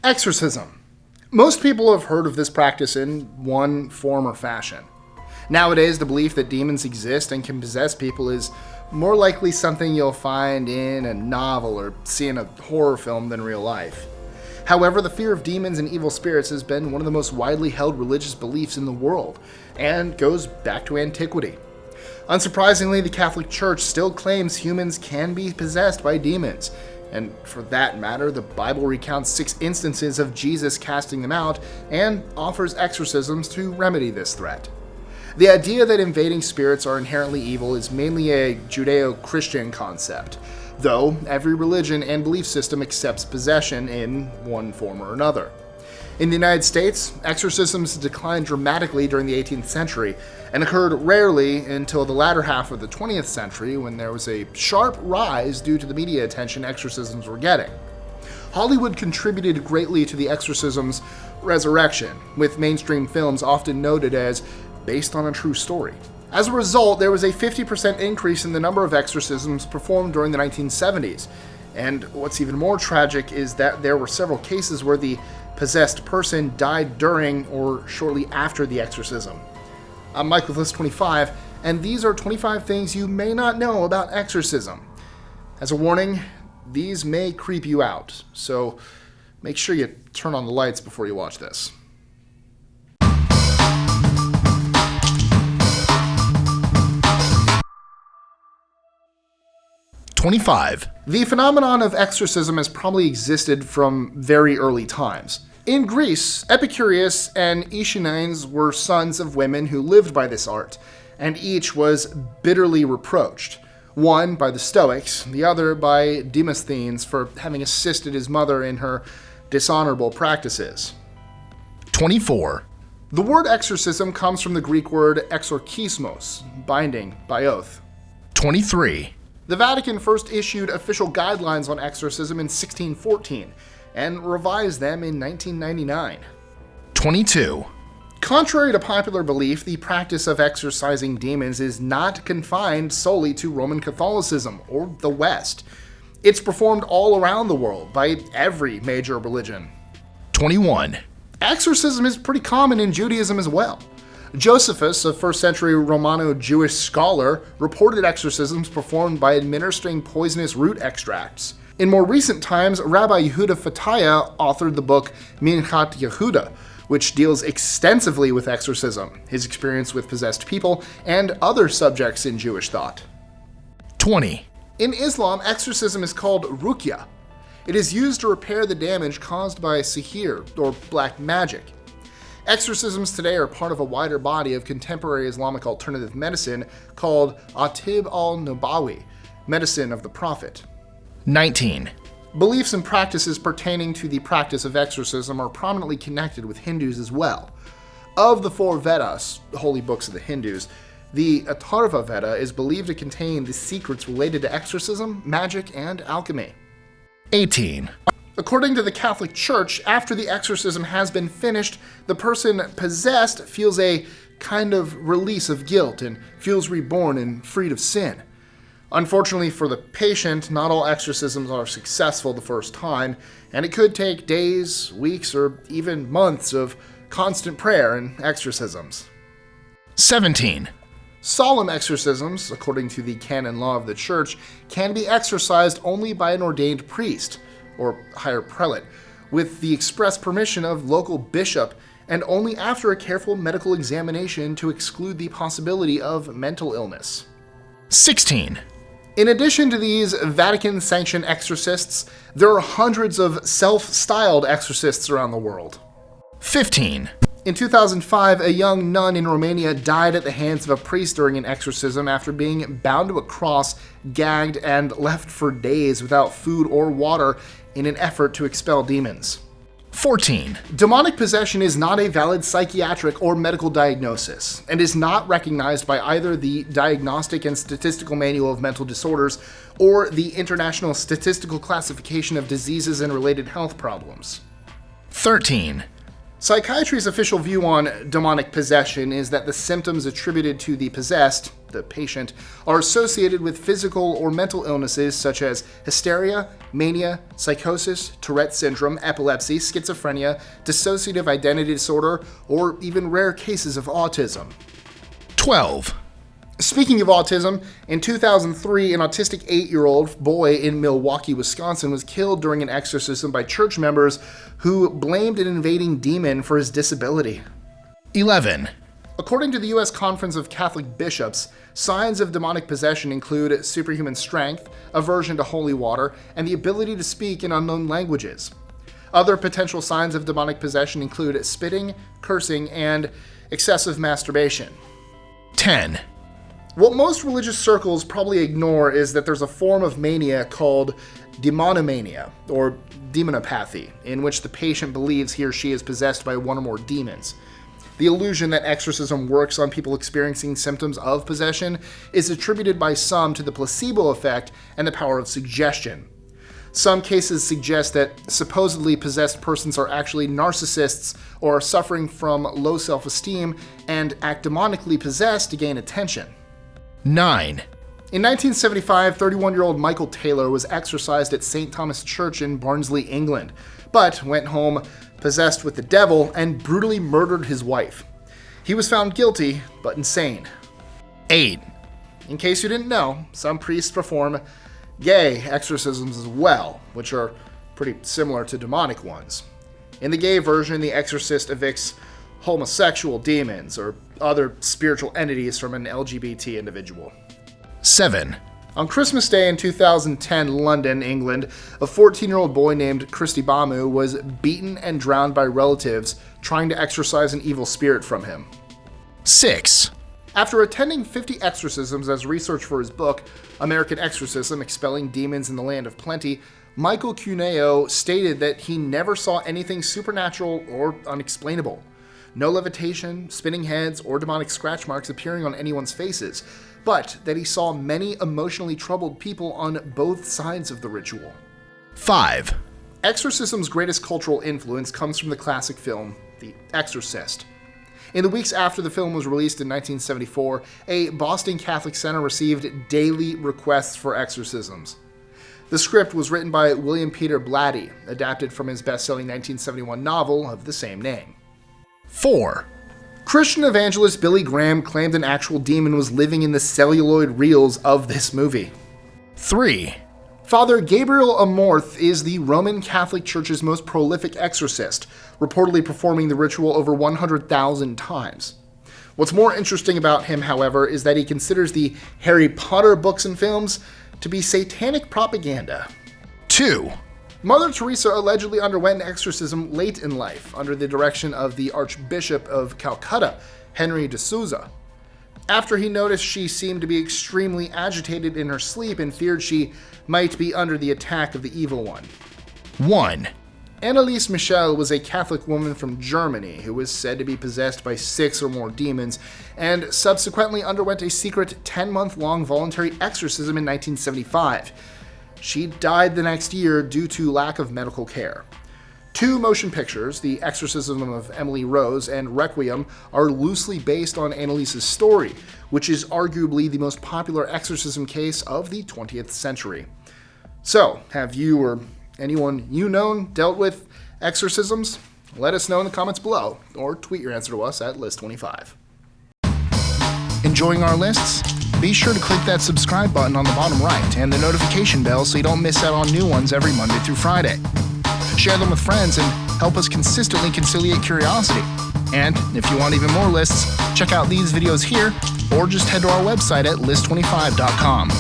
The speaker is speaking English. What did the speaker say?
Exorcism. Most people have heard of this practice in one form or fashion. Nowadays, the belief that demons exist and can possess people is more likely something you'll find in a novel or see in a horror film than real life. However, the fear of demons and evil spirits has been one of the most widely held religious beliefs in the world, and goes back to antiquity. Unsurprisingly, the Catholic Church still claims humans can be possessed by demons, and for that matter, the Bible recounts 6 instances of Jesus casting them out and offers exorcisms to remedy this threat. The idea that invading spirits are inherently evil is mainly a Judeo-Christian concept, though every religion and belief system accepts possession in one form or another. In the United States, exorcisms declined dramatically during the 18th century and occurred rarely until the latter half of the 20th century, when there was a sharp rise due to the media attention exorcisms were getting. Hollywood contributed greatly to the exorcism's resurrection, with mainstream films often noted as based on a true story. As a result, there was a 50% increase in the number of exorcisms performed during the 1970s. And what's even more tragic is that there were several cases where the possessed person died during or shortly after the exorcism. I'm Mike with List 25, and these are 25 things you may not know about exorcism. As a warning, these may creep you out, so make sure you turn on the lights before you watch this. The phenomenon of exorcism has probably existed from very early times. In Greece, Epicurus and Aeschines were sons of women who lived by this art, and each was bitterly reproached. One by the Stoics, the other by Demosthenes for having assisted his mother in her dishonorable practices. 24. The word exorcism comes from the Greek word exorkismos, binding by oath. 23. The Vatican first issued official guidelines on exorcism in 1614 and revised them in 1999. 22. Contrary to popular belief, the practice of exorcising demons is not confined solely to Roman Catholicism or the West. It's performed all around the world by every major religion. 21. Exorcism is pretty common in Judaism as well. Josephus, a 1st century Romano-Jewish scholar, reported exorcisms performed by administering poisonous root extracts. In more recent times, Rabbi Yehuda Fataya authored the book Minchat Yehuda, which deals extensively with exorcism, his experience with possessed people, and other subjects in Jewish thought. 20. In Islam, exorcism is called ruqya. It is used to repair the damage caused by sihir, or black magic. Exorcisms today are part of a wider body of contemporary Islamic alternative medicine called Atib al-Nabawi, medicine of the Prophet. 19. Beliefs and practices pertaining to the practice of exorcism are prominently connected with Hindus as well. Of the 4 Vedas, the holy books of the Hindus, the Atharva Veda is believed to contain the secrets related to exorcism, magic, and alchemy. 18. According to the Catholic Church, after the exorcism has been finished, the person possessed feels a kind of release of guilt and feels reborn and freed of sin. Unfortunately for the patient, not all exorcisms are successful the first time, and it could take days, weeks, or even months of constant prayer and exorcisms. 17. Solemn exorcisms, according to the canon law of the Church, can be exorcised only by an ordained priest, or higher prelate, with the express permission of local bishop, and only after a careful medical examination to exclude the possibility of mental illness. 16. In addition to these Vatican-sanctioned exorcists, there are hundreds of self-styled exorcists around the world. 15. In 2005, a young nun in Romania died at the hands of a priest during an exorcism after being bound to a cross, gagged, and left for days without food or water in an effort to expel demons. 14. Demonic possession is not a valid psychiatric or medical diagnosis, and is not recognized by either the Diagnostic and Statistical Manual of Mental Disorders or the International Statistical Classification of Diseases and Related Health Problems. 13. Psychiatry's official view on demonic possession is that the symptoms attributed to the possessed, the patient, are associated with physical or mental illnesses such as hysteria, mania, psychosis, Tourette syndrome, epilepsy, schizophrenia, dissociative identity disorder, or even rare cases of autism. 12. Speaking of autism, in 2003, an autistic 8-year-old boy in Milwaukee, Wisconsin was killed during an exorcism by church members who blamed an invading demon for his disability. 11. According to the U.S. Conference of Catholic Bishops, signs of demonic possession include superhuman strength, aversion to holy water, and the ability to speak in unknown languages. Other potential signs of demonic possession include spitting, cursing, and excessive masturbation. 10. What most religious circles probably ignore is that there's a form of mania called demonomania, or demonopathy, in which the patient believes he or she is possessed by one or more demons. The illusion that exorcism works on people experiencing symptoms of possession is attributed by some to the placebo effect and the power of suggestion. Some cases suggest that supposedly possessed persons are actually narcissists or are suffering from low self-esteem and act demonically possessed to gain attention. 9. In 1975, 31-year-old Michael Taylor was exorcised at St. Thomas Church in Barnsley, England, but went home possessed with the devil and brutally murdered his wife. He was found guilty, but insane. 8. In case you didn't know, some priests perform gay exorcisms as well, which are pretty similar to demonic ones. In the gay version, the exorcist evicts homosexual demons or other spiritual entities from an LGBT individual. 7. On Christmas Day in 2010, London, England, a 14-year-old boy named Christy Bamu was beaten and drowned by relatives trying to exorcise an evil spirit from him. 6. After attending 50 exorcisms as research for his book, American Exorcism, Expelling Demons in the Land of Plenty, Michael Cuneo stated that he never saw anything supernatural or unexplainable. No levitation, spinning heads, or demonic scratch marks appearing on anyone's faces, but that he saw many emotionally troubled people on both sides of the ritual. 5. Exorcism's greatest cultural influence comes from the classic film, The Exorcist. In the weeks after the film was released in 1974, a Boston Catholic center received daily requests for exorcisms. The script was written by William Peter Blatty, adapted from his best-selling 1971 novel of the same name. 4. Christian evangelist Billy Graham claimed an actual demon was living in the celluloid reels of this movie. 3. Father Gabriel Amorth is the Roman Catholic Church's most prolific exorcist, reportedly performing the ritual over 100,000 times. What's more interesting about him, however, is that he considers the Harry Potter books and films to be satanic propaganda. 2. Mother Teresa allegedly underwent an exorcism late in life under the direction of the Archbishop of Calcutta, Henry de Souza. After he noticed she seemed to be extremely agitated in her sleep and feared she might be under the attack of the evil one. 1. Anneliese Michel was a Catholic woman from Germany who was said to be possessed by 6 or more demons and subsequently underwent a secret 10-month-long voluntary exorcism in 1975. She died the next year due to lack of medical care. 2 motion pictures, The Exorcism of Emily Rose and Requiem, are loosely based on Anneliese's story, which is arguably the most popular exorcism case of the 20th century. So, have you or anyone you know dealt with exorcisms? Let us know in the comments below, or tweet your answer to us at List25. Enjoying our lists? Be sure to click that subscribe button on the bottom right and the notification bell so you don't miss out on new ones every Monday through Friday. Share them with friends and help us consistently conciliate curiosity. And if you want even more lists, check out these videos here or just head to our website at list25.com.